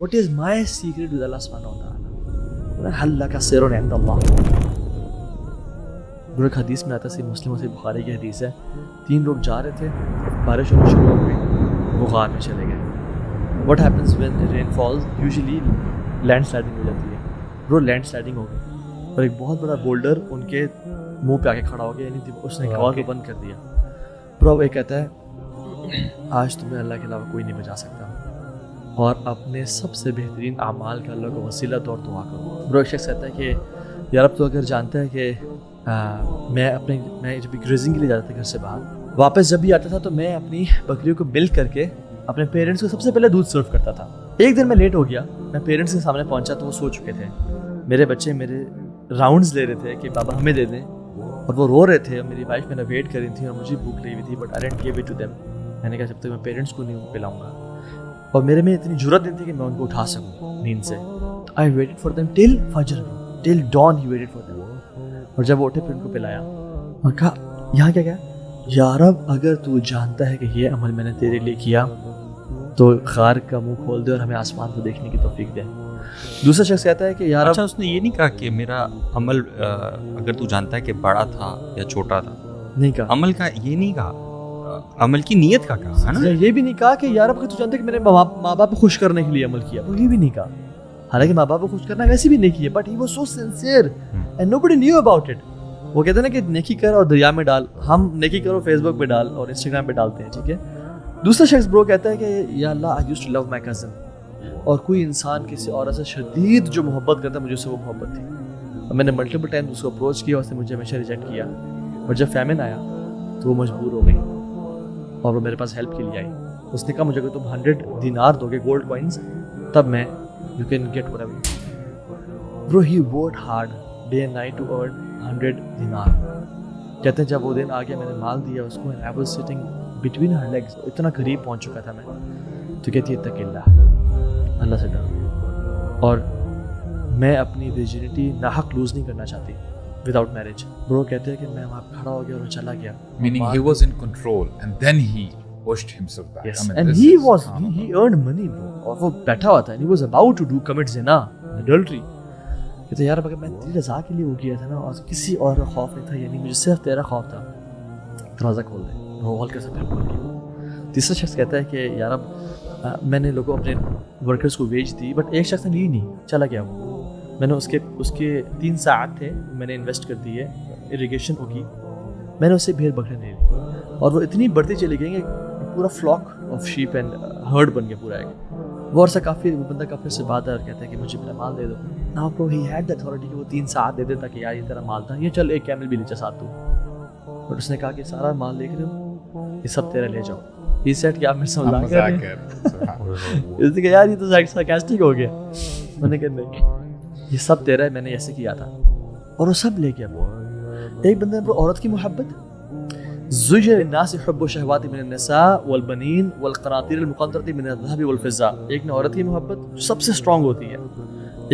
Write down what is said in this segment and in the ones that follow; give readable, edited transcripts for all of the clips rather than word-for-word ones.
What is my secret with Allah subhanahu wa ta'ala? Hal laka sirrun 'inda Allah. ایک حدیث میں آتا ہے مسلم سے بخاری کی حدیث ہے, 3 لوگ جا رہے تھے, بارش ہونا شروع ہو گئی, وہ غار میں چلے گئے. What happens when rain falls? Usually land sliding ہو جاتی ہے. وہ لینڈ سلائڈنگ ہو گئی اور ایک بہت بڑا بولڈر ان کے منہ پہ آ کے کھڑا ہو گیا, یعنی اس نے غار کو بند کر دیا. پھر وہ کہتا ہے آج تمہیں اللہ کے علاوہ کوئی نہیں بچا سکتا, اور اپنے سب سے بہترین اعمال کا اللہ کو وسیلہ طور دعا کرو. برو ایک شخص کہتا ہے کہ یار اب تو اگر جانتا ہے کہ میں جب گریزنگ کے لیے جاتا تھا گھر سے باہر, واپس جب بھی آتا تھا تو میں اپنی بکریوں کو ملک کر کے اپنے پیرنٹس کو سب سے پہلے دودھ سرو کرتا تھا. ایک دن میں لیٹ ہو گیا, میں پیرنٹس کے سامنے پہنچا تو وہ سو چکے تھے. میرے بچے میرے راؤنڈز لے رہے تھے کہ بابا ہمیں دے دیں, اور وہ رو رہے تھے, اور میری وائف میرا ویٹ کر رہی تھی, اور مجھے بھوک لگی ہوئی تھی, but I didn't give it to them. میں نے کہا جب تک میں پیرنٹس کو نہیں پلاؤں گا, اور میرے میں اتنی جرت نہیں تھی کہ میں ان کو اٹھا سکوں نیند سے. I waited for them till فجر, till dawn he waited for them. اور جب وہ اٹھے پھر ان کو پلایا اور کہا یہاں کیا یا رب اگر تو جانتا ہے کہ یہ عمل میں نے تیرے لیے کیا تو غار کا منہ کھول دے اور ہمیں آسمان کو دیکھنے کی توفیق دے. دوسرا شخص کہتا ہے کہ یا رب, اچھا اس نے یہ نہیں کہا کہ میرا عمل اگر تو جانتا ہے کہ بڑا تھا یا چھوٹا تھا, نہیں کہا عمل کا یہ نہیں کہا, عمل کی نیت کا کہا ہے نا. یہ بھی نہیں کہا کہ یا رب اگر تو جانتا ہے کہ میرے ماں باپ کو خوش کرنے کے لیے عمل کیا, وہ یہ بھی نہیں کہا. حالانکہ ماں باپ کو خوش کرنا ویسے بھی نہیں کیا, but he was so sincere and nobody new about it. وہ کہتے ہیں نا کہ نیکی کر اور دریا میں ڈال, ہم نیکی کرو فیس بک پہ ڈال اور انسٹاگرام پہ ڈالتے ہیں, ٹھیک ہے. دوسرا شخص برو کہتا ہے کہ یا اللہ I used to love my cousin, اور کوئی انسان کسی عورت سے شدید جو محبت کرتا ہے مجھے اس سے وہ محبت تھی, اور میں نے ملٹیپل ٹائم اس کو اپروچ کیا, اس نے مجھے ہمیشہ ریجیکٹ کیا, اور جب فیمن آیا تو وہ مجبور ہو گئی اور وہ میرے پاس ہیلپ کے لیے آئی. اس نے کہا مجھے اگر تم 100 دینار دو گے گولڈ کوائنس تب میں you can get whatever. Bro he worked hard day and night to earn 100 دینار. کہتے ہیں جب وہ دن آ گیا میں نے مال دیا اس کو, I was sitting between her legs, اتنا قریب پہنچ چکا تھا میں, تو کہتی ہے اتق اللہ, اللہ سے ڈرو, اور میں اپنی ویرجنٹی ناحق لوز نہیں کرنا چاہتی وداؤٹ میرج. برو کہتے ہیں کہ میں وہاں کھڑا ہو گیا اور چلا گیا, meaning he was in control and then he pushed himself back. Yes. And he earned money bro, اور وہ بیٹھا ہوا تھا and he was about to commit zina, adultery. کہتے یار اگر میں تیری رضا کے لیے وہ کیا تھا نا, اور کسی اور کا خوف نہیں تھا, یعنی مجھے صرف تیرا خوف تھا, دروازہ کھول دے. وہ ہال کے سب کھول دیا. تیسرا شخص کہتا ہے کہ یار اب میں نے لوگوں اپنے ورکرز کو ویج دی, بٹ ایک شخص نے لی نہیں, چلا گیا وہ. میں نے اس کے 3 ساعت تھے, میں نے انویسٹ کر دیے, اریگیشن ہوگی, میں نے اس سے بھیڑ بکرے نہیں لی, اور وہ اتنی بڑھتی چلی گئی کہ پورا flock of sheep and herd بن گیا پورا ایک. وہ عرصہ کافی بندہ کافی سے بات ہے اور کہتا ہے کہ مجھے میرا مال دے دو. نا برو ہی ہیڈ دا اتھارٹی کہ وہ 3 ساعت دے دیتا کہ یار یہ تیرا مال تھا, یہ چل ایک کیمل بھی لے جا ساتھ تو. بٹ اس نے کہا کہ سارا مال دیکھ رہے ہو یہ سب تیرا لے جاؤ. ہی سیٹ کہ آپ میرے سے مذاق کر رہے ہیں, اس نے کہا یار یہ تو سارکاسٹک ہو گیا. میں نے کہا نہیں یہ سب تیرا ہے, میں نے ایسے کیا تھا, اور وہ سب لے گیا. ایک بندے نے عورت کی محبت, زُيِّنَ لِلنَّاسِ حُبُّ الشَّهَوَاتِ مِنَ النِّسَاءِ وَالْبَنِينَ وَالْقَنَاطِيرِ الْمُقَنطَرَةِ مِنَ الذَّهَبِ وَالْفِضَّةِ. ایک نے عورت کی محبت سب سے اسٹرانگ ہوتی ہے,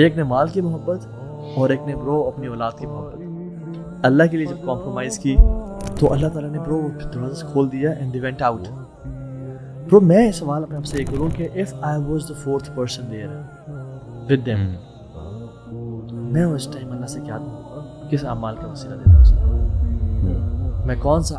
ایک نے مال کی محبت, اور ایک نے برو اپنی اولاد کی محبت. اللہ کے لیے جب کمپرومائز کی تو اللہ تعالیٰ نے برو دروازہ سے کھول دیا اینڈ دے وینٹ آؤٹ. برو میں سوال اپنے آپ سے یہ کروں کہ if I was the 4th person there with them, میں اس ٹائم اللہ سے کیا دوں, کس اعمال کا وسیلہ دیتا اس کو, میں کون سا